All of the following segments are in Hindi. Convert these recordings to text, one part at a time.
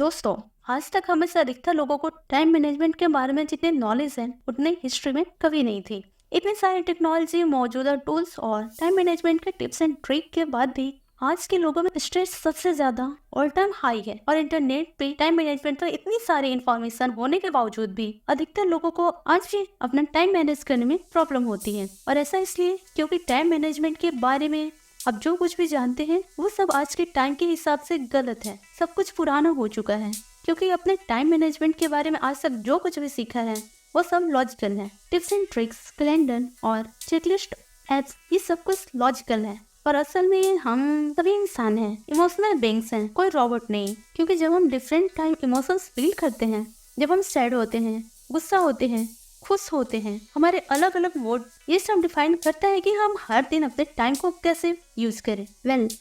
दोस्तों, आज तक हमें से अधिकतर लोगों को टाइम मैनेजमेंट के बारे में जितने नॉलेज है उतने हिस्ट्री में कभी नहीं थी। इतनी सारी टेक्नोलॉजी, मौजूदा टूल्स और टाइम मैनेजमेंट के टिप्स एंड ट्रिक के बाद भी आज के लोगों में स्ट्रेस सबसे ज्यादा ऑल टाइम हाई है। और इंटरनेट पे टाइम मैनेजमेंट पर इतनी सारी इंफॉर्मेशन होने के बावजूद भी अधिकतर लोगों को आज भी अपना टाइम मैनेज करने में प्रॉब्लम होती है। और ऐसा इसलिए क्योंकि टाइम मैनेजमेंट के बारे में अब जो कुछ भी जानते हैं वो सब आज के टाइम के हिसाब से गलत है। सब कुछ पुराना हो चुका है, क्योंकि अपने टाइम मैनेजमेंट के बारे में आज तक जो कुछ भी सीखा है वो सब लॉजिकल है। टिप्स एंड ट्रिक्स, कैलेंडर और चेकलिस्ट, एप्स, ये सब कुछ लॉजिकल है। पर असल में हम सभी इंसान हैं, इमोशनल बीइंग्स हैं, कोई रोबोट नहीं। क्योंकि जब हम डिफरेंट टाइम इमोशंस फील करते हैं, जब हम सैड होते हैं, गुस्सा होते हैं, खुश होते हैं, हमारे अलग अलग मूड, ये सब डिफाइन करता है कि हम हर दिन अपने टाइम को कैसे यूज करें।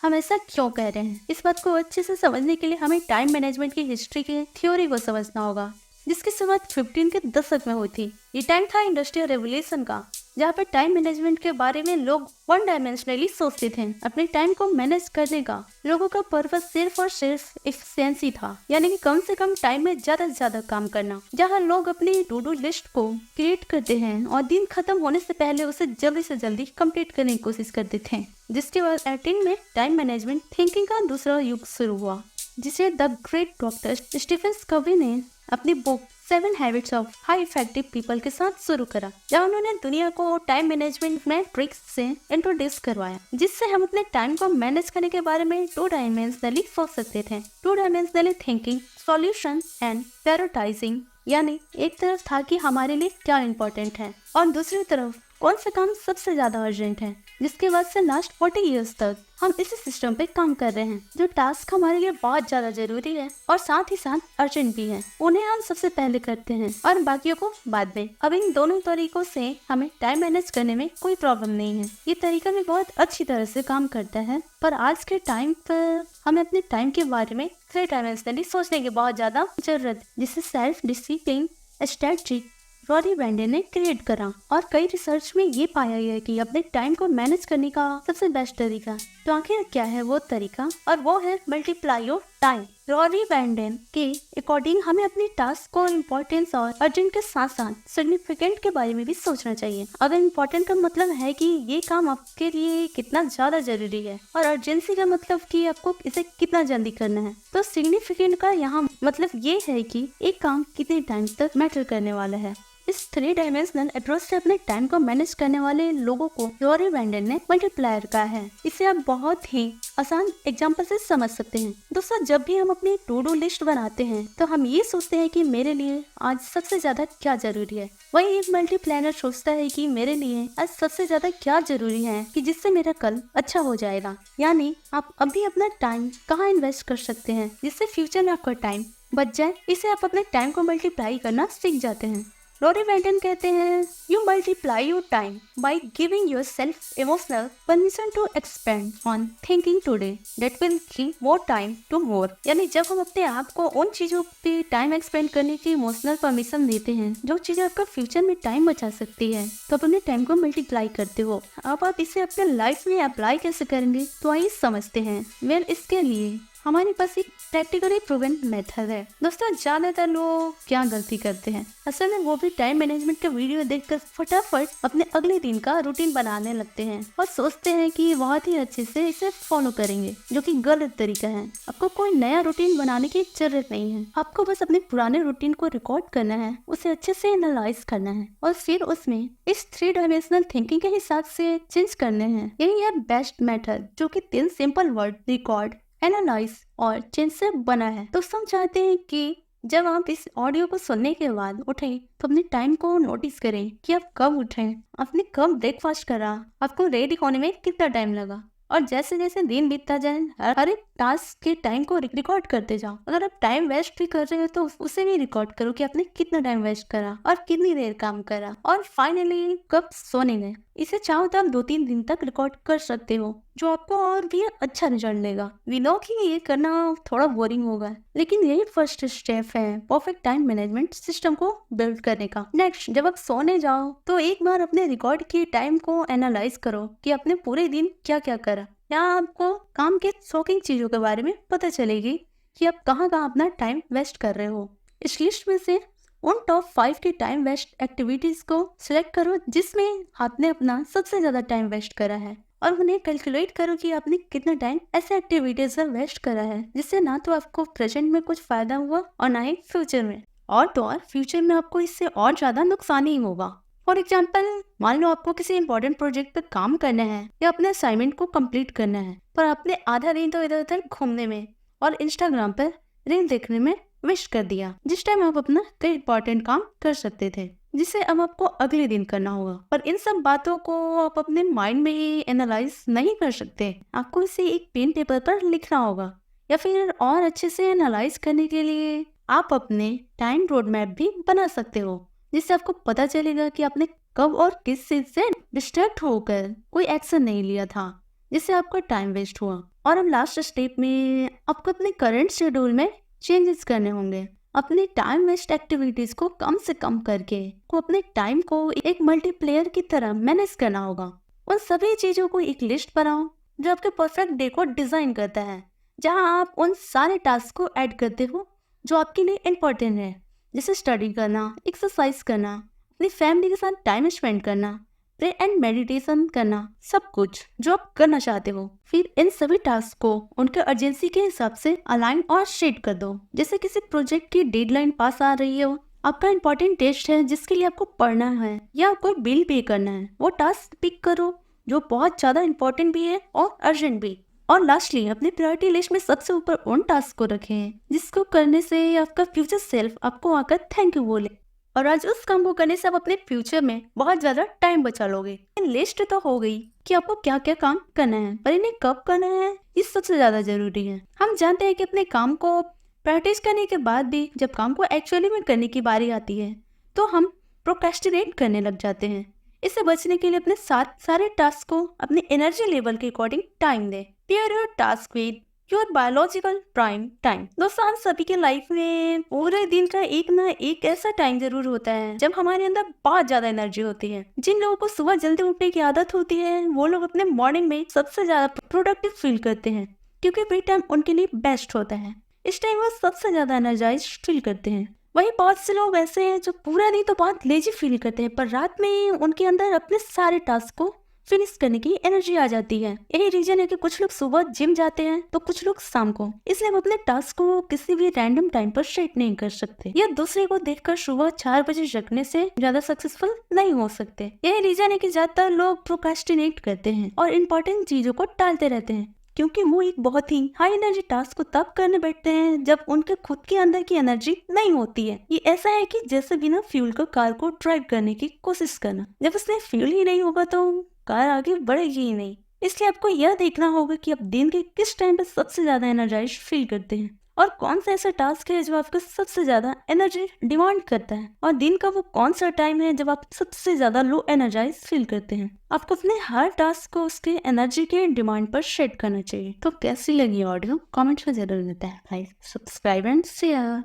हम ऐसा क्यों कह रहे हैं, इस बात को अच्छे से समझने के लिए हमें टाइम मैनेजमेंट की हिस्ट्री की थ्योरी को समझना होगा, जिसकी शुरुआत 15 के दशक में हुई थी। ये टाइम था इंडस्ट्रियल रेवोल्यूशन का, जहाँ पर टाइम मैनेजमेंट के बारे में लोग वन डायमेंशनली सोचते थे। अपने टाइम को मैनेज करने का लोगों का पर्पस सिर्फ और सिर्फ एफिशिएंसी था, यानी कि कम से कम टाइम में ज्यादा से ज्यादा काम करना। जहाँ लोग अपनी टू डू लिस्ट को क्रिएट करते हैं और दिन खत्म होने से पहले उसे जल्दी से जल्दी कंप्लीट करने की कोशिश करते थे। जिसके बाद 18 में टाइम मैनेजमेंट थिंकिंग का दूसरा युग शुरू हुआ, जिसे द ग्रेट डॉक्टर स्टीफन कवी ने अपनी book 7 habits of high effective people के साथ शुरू करा, जहाँ उन्होंने दुनिया को टाइम मैनेजमेंट में ट्रिक्स से इंट्रोड्यूस करवाया, जिससे हम अपने टाइम को मैनेज करने के बारे में 2 डायमेंशनली सोच सकते थे। 2 dimensionally thinking, solution and prioritising, यानी एक तरफ था कि हमारे लिए क्या इम्पोर्टेंट है और दूसरी तरफ कौन सा काम सबसे ज्यादा अर्जेंट है। जिसके बाद से लास्ट 40 इयर्स तक हम इसी सिस्टम पे काम कर रहे हैं। जो टास्क हमारे लिए बहुत ज्यादा जरूरी है और साथ ही साथ अर्जेंट भी है, उन्हें हम सबसे पहले करते हैं और बाकियों को बाद में। अब इन दोनों तरीकों से हमें टाइम मैनेज करने में कोई प्रॉब्लम नहीं है। ये तरीका भी बहुत अच्छी तरह से काम करता है। पर आज के टाइम पर हमें अपने टाइम के बारे में 3 डायमेंशनली सोचने की बहुत ज्यादा जरूरत है, जिसे सेल्फ डिसिप्लिन स्ट्रेटजी रॉरी वेंडे ने क्रिएट करा। और कई रिसर्च में ये पाया गया है कि अपने टाइम को मैनेज करने का सबसे बेस्ट तरीका, तो आखिर क्या है वो तरीका, और वो है मल्टीप्लाई योर टाइम। रॉरी वेंडे के अकॉर्डिंग हमें अपने टास्क को इम्पोर्टेंस और अर्जेंट के साथ साथ सिग्निफिकेंट के बारे में भी सोचना चाहिए। अगर इम्पोर्टेंट का मतलब है कि ये काम आपके लिए कितना ज्यादा जरूरी है, और अर्जेंसी का मतलब कि आपको इसे कितना जल्दी करना है, तो सिग्निफिकेंट का यहाँ मतलब ये है कि एक काम कितने टाइम तक मैटर करने वाला है। इस 3 डायमेंशनल अप्रोच से अपने टाइम को मैनेज करने वाले लोगों को रॉरी वेंडन ने मल्टीप्लायर कहा है। इसे आप बहुत ही आसान एग्जांपल से समझ सकते हैं। दोस्तों, जब भी हम अपनी टू डू लिस्ट बनाते हैं तो हम ये सोचते हैं कि मेरे लिए आज सबसे ज्यादा क्या जरूरी है। वही एक मल्टीप्लानर सोचता है कि मेरे लिए आज सबसे ज्यादा क्या जरूरी है कि जिससे मेरा कल अच्छा हो जाएगा। यानी आप अभी अपना टाइम कहाँ इन्वेस्ट कर सकते हैं जिससे फ्यूचर में आपका टाइम बच जाए। इसे आप अपने टाइम को मल्टीप्लाई करना सीख जाते हैं। रॉरी वेंडन कहते हैं, you multiply your time by giving yourself emotional permission to expend on thinking today that will give more time to more. यानी जब हम अपने आप को उन चीजों पे टाइम एक्सपेंड करने की इमोशनल परमिशन देते हैं जो चीजें आपका फ्यूचर में टाइम बचा सकती है, तो अपने टाइम को मल्टीप्लाई करते हो। अब आप इसे अपने लाइफ में अप्लाई कैसे करेंगे, तो आइए समझते हैं। इसके लिए हमारे पास एक प्रैक्टिकली प्रूवन मेथड है। दोस्तों, ज्यादातर लोग क्या गलती करते हैं, असल में वो भी टाइम मैनेजमेंट का वीडियो देखकर फटाफट अपने अगले दिन का रूटीन बनाने लगते हैं और सोचते हैं कि बहुत ही अच्छे से इसे फॉलो करेंगे, जो कि गलत तरीका है। आपको कोई नया रूटीन बनाने की जरूरत नहीं है। आपको बस अपने पुराने रूटीन को रिकॉर्ड करना है, उसे अच्छे से एनालाइज करना है और फिर उसमें इस 3 डायमेंशनल थिंकिंग के हिसाब से चेंज करने हैं। यही है बेस्ट मेथड, जो कि 3 सिंपल वर्ड रिकॉर्ड, एनालाइज और चेंज से बना है। तो हम चाहते हैं कि जब आप इस ऑडियो को सुनने के बाद उठें तो अपने टाइम को नोटिस करें कि आप कब उठें, आपने कब ब्रेकफास्ट करा, आपको रेडी होने में कितना टाइम लगा, और जैसे जैसे दिन बीतता जाए हर एक टास्क के टाइम को रिकॉर्ड करते जाओ। अगर आप टाइम वेस्ट भी कर रहे हो तो उसे भी रिकॉर्ड करो कि आपने कितना टाइम वेस्ट करा और कितनी देर काम करा, और फाइनली कब सोने गए। इसे चाहो तो आप 2-3 दिन तक रिकॉर्ड कर सकते हो, जो आपको और भी अच्छा रिजल्ट देगा। वी नो कि ये करना थोड़ा बोरिंग होगा, लेकिन यही फर्स्ट स्टेप है परफेक्ट टाइम मैनेजमेंट सिस्टम को बिल्ड करने का। नेक्स्ट, जब आप सोने जाओ तो एक बार अपने रिकॉर्ड के टाइम को एनालाइज करो कि आपने पूरे दिन क्या क्या करा। यहाँ आपको काम के शॉकिंग चीजों के बारे में पता चलेगी कि आप कहाँ कहाँ अपना टाइम वेस्ट कर रहे हो। इस लिस्ट में से उन टॉप 5 की टाइम वेस्ट एक्टिविटीज को सिलेक्ट करो जिसमें आपने अपना सबसे ज्यादा टाइम वेस्ट करा है, और उन्हें कैलकुलेट करो कि आपने कितना टाइम ऐसे एक्टिविटीज में वेस्ट करा है जिससे ना तो आपको प्रेजेंट में कुछ फायदा हुआ और ना ही फ्यूचर में, और तो और फ्यूचर में आपको इससे और ज्यादा नुकसान ही होगा। फॉर एग्जाम्पल, मान लो आपको किसी इंपॉर्टेंट प्रोजेक्ट पर काम करना है या अपने असाइनमेंट को कंप्लीट करना है, पर आपने आधा दिन तो इधर उधर घूमने में और इंस्टाग्राम पर रील देखने में वेस्ट कर दिया, जिस टाइम आप अपना कई इंपॉर्टेंट काम कर सकते थे जिसे अब आपको अगले दिन करना होगा। पर इन सब बातों को आप अपने माइंड में ही एनालाइज नहीं कर सकते, आपको इसे एक पेन पेपर पर लिखना होगा, या फिर और अच्छे से एनालाइज करने के लिए आप अपने टाइम रोड मैप भी बना सकते हो, जिससे आपको पता चलेगा कि आपने कब और किस चीज से डिस्ट्रैक्ट होकर कोई एक्शन नहीं लिया था जिससे आपका टाइम वेस्ट हुआ। और अब लास्ट स्टेप में आपको अपने करंट शेड्यूल में चेंजेस करने होंगे, अपने टाइम वेस्ट एक्टिविटीज को कम से कम करके को अपने टाइम को एक मल्टीप्लेयर की तरह मैनेज करना होगा। उन सभी चीजों को एक लिस्ट बनाओ जो आपके परफेक्ट डे को डिजाइन करता है, जहां आप उन सारे टास्क को ऐड करते हो जो आपके लिए इम्पोर्टेंट है, जैसे स्टडी करना, एक्सरसाइज करना, अपनी फैमिली के साथ टाइम स्पेंड करना, प्रे एंड मेडिटेशन करना, सब कुछ जो आप करना चाहते हो। फिर इन सभी टास्क को उनके अर्जेंसी के हिसाब से अलाइन और शेड कर दो। जैसे किसी प्रोजेक्ट की डेडलाइन पास आ रही हो, आपका इम्पोर्टेंट टेस्ट है जिसके लिए आपको पढ़ना है या कोई बिल पे करना है, वो टास्क पिक करो जो बहुत ज्यादा इम्पोर्टेंट भी है और अर्जेंट भी। और लास्टली अपनी प्रायोरिटी लिस्ट में सबसे ऊपर उन टास्क को रखें जिसको करने से आपका फ्यूचर सेल्फ आपको आकर थैंक यू बोले, और आज उस काम को करने से आप अपने फ्यूचर में बहुत ज्यादा टाइम बचा लोगे। लिस्ट तो हो गई कि आपको क्या क्या काम करना है, पर इन्हें कब करना है ये सबसे ज्यादा जरूरी है। हम जानते हैं कि अपने काम को प्रैक्टिस करने के बाद भी जब काम को एक्चुअली में करने की बारी आती है तो हम प्रोक्रेस्टिनेट करने लग जाते हैं। इससे बचने के लिए अपने सारे टास्क को अपने एनर्जी लेवल के according time they. Pair your task with your biological prime time. दोस्तों, हम सभी के लाइफ में पूरे दिन का एक ना एक ऐसा टाइम जरूर होता है जब हमारे अंदर बहुत ज्यादा एनर्जी होती है। जिन लोगों को सुबह जल्दी उठने की आदत होती है वो लोग अपने मॉर्निंग में सबसे ज्यादा प्रोडक्टिव फील करते हैं, क्योंकि फ्री टाइम उनके लिए बेस्ट होता है। इस टाइम वो सबसे ज्यादा एनर्जाइज फील करते हैं। वही बहुत से लोग ऐसे हैं जो पूरा दिन तो बहुत लेजी फील करते हैं, पर रात में उनके अंदर अपने सारे टास्क को फिनिश करने की एनर्जी आ जाती है। यही रीजन है कि कुछ लोग सुबह जिम जाते हैं तो कुछ लोग शाम को, इसलिए हम अपने टास्क को किसी भी रैंडम टाइम पर सेट नहीं कर सकते या दूसरे को देखकर सुबह 4 बजे जगने से ज्यादा सक्सेसफुल नहीं हो सकते। यही रीजन है कि ज्यादातर लोग प्रोक्रेस्टिनेट करते हैं और इम्पोर्टेंट चीजों को टालते रहते हैं, क्योंकि वो एक बहुत ही हाई एनर्जी टास्क को तब करने बैठते हैं जब उनके खुद के अंदर की एनर्जी नहीं होती है। ये ऐसा है कि जैसे बिना फ्यूल को कार को ड्राइव करने की कोशिश करना, जब उसमें फ्यूल ही नहीं होगा तो कार आगे बढ़ेगी ही नहीं। इसलिए आपको यह देखना होगा कि आप दिन के किस टाइम पर सबसे ज्यादा एनर्जाइज फील करते हैं और कौन सा ऐसा टास्क है जो आपको सबसे ज्यादा एनर्जी डिमांड करता है, और दिन का वो कौन सा टाइम है जब आप सबसे ज्यादा लो एनर्जाइज फील करते हैं। आपको अपने हर टास्क को उसके एनर्जी के डिमांड पर सेट करना चाहिए। तो कैसी लगी ऑडियो कमेंट्स में जरूर बताएं। Subscribe and share.